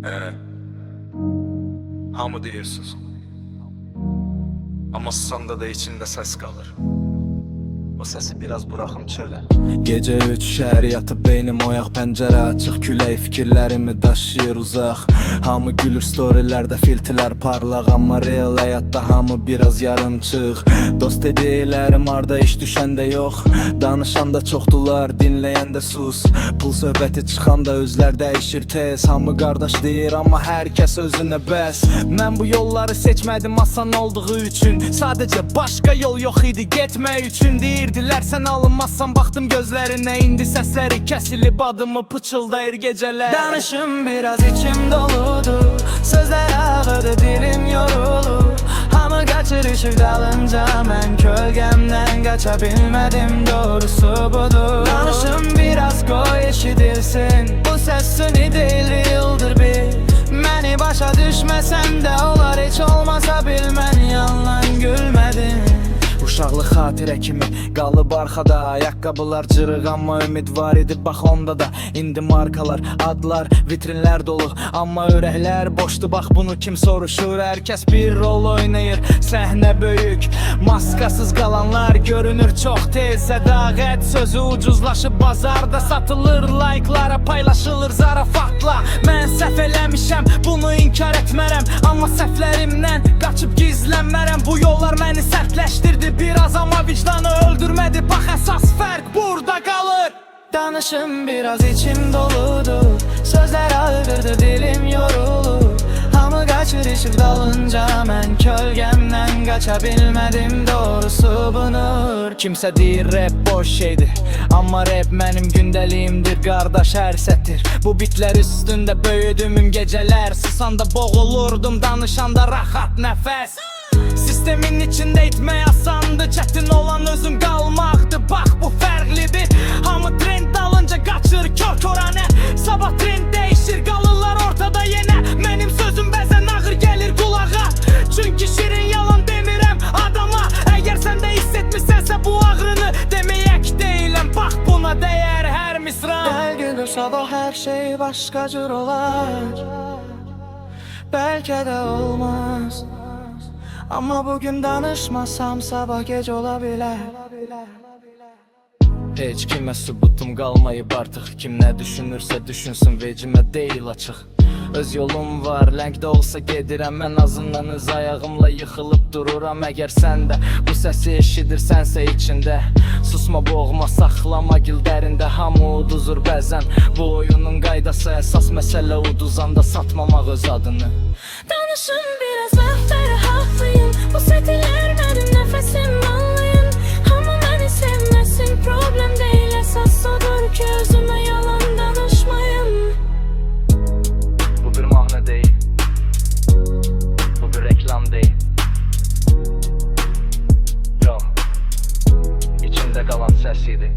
Ee, hamı deyirsiniz. Ama susanda da içinde ses kalır. O sesi biraz bırakım çöle. Gece 3 şəhər yatıb beynim oyaq, pəncərə açıq, külək fikirlərimi daşıyır uzaq. Hamı gülür storylərdə, filtrlər parlaq, amma real həyatda hamı biraz yarımçıq. Dost dediklərim arda, iş düşəndə yox, danışanda çoxdular, dinləyəndə sus. Pul söhbəti çıxanda özlər dəyişir tez, hamı qardaş deyir amma hər kəs özünə bəs. Mən bu yolları seçmədim asan olduğu üçün, sadəcə başqa yol yox idi getmək üçün. Deyirdilər sən alınmazsan, baxdım gözlərinə, indi səsləri kəsilib adımı pıçıldayır gecələr. Danışım biraz içim doludur, sözlər ağıdır, dilim yorulur. Hamı qaçır ışıq dalınca, mən kölgəmdən qaça bilmədim, doğrusu budur. Danışım biraz qoy eşidilsin, bu səs süni deyil, realdır bil. Məni başa düşməsən də olar, heç olmasa bil, mən yalan gülmədim. Uşaqlıq xatirə kimi qalıb arxada, ayaqqabılar cırıq amma ümid var idi, bax onda da. İndi markalar, adlar, vitrinlər dolu, amma ürəklər boşdu, bax bunu kim soruşur. Hər kəs bir rol oynayır, səhnə böyük, maskasız qalanlar görünür çox tez. Sədaqət sözü ucuzlaşıb bazarda satılır, like'lara paylaşılır zarafatla. Mən səhv eləmişəm, bunu inkar etmərəm, amma səhvlərimdən qaçıb gizlənmərəm. Bu yollar məni sərtləşdirdi biraz, amma vicdanı öldürmədi, bax əsas fərq burada qalır. Danışım biraz içim doludur, sözlər ağırdır, dilim yorulur. Hamı qaçır işıq dalınca, mən kölgəmdən qaça bilmədim, doğrusu bunur. Kimsə deyir rap boş şeydir, amma rap mənim gündəliyimdir qardaş, hər sətir. Bu bitlər üstündə böyüdümüm gecələr, susanda boğulurdum, danışanda rahat nəfəs. Sistemin içində itmək asandı, çətin olan özüm qalmaqdı, bax bu fərqlidir. Hamı trend alınca qaçır kör-körənə, sabah trend dəyişir, qalırlar ortada yenə. Mənim sözüm bəzən ağır gəlir qulağa, çünki şirin yalan demirəm adama. Əgər sən də hiss etmisənsə bu ağrını, deməyək deyiləm, bax buna dəyər hər misran. Gəl gülür sabah hər şey başqa cür olar, bəlkə də olmaz. Amma bugün danışmasam sabah gec ola bilər. Heç kimə sübutum qalmayıb artıq, kim nə düşünürsə düşünsün, vecimə deyil açıq. Öz yolum var, ləngdə olsa gedirəm, ən azından öz ayağımla yıxılıb dururam. Əgər sən də bu səsi eşidirsənsə içində, susma, boğma, saxlama gil dərində. Hamı uduzur bəzən, bu oyunun qaydası əsas məsələ, uduzanda satmamaq öz adını. Danışım biraz lafları haflıyım, bu setiler mənim nəfəsim anlayın. Hamı məni sevməsin, problem deyil, əsas odur ki özümə yalan danışmayım. Bu bir mahnı değil, bu bir reklam değil. Yok, içimdə qalan səs idi.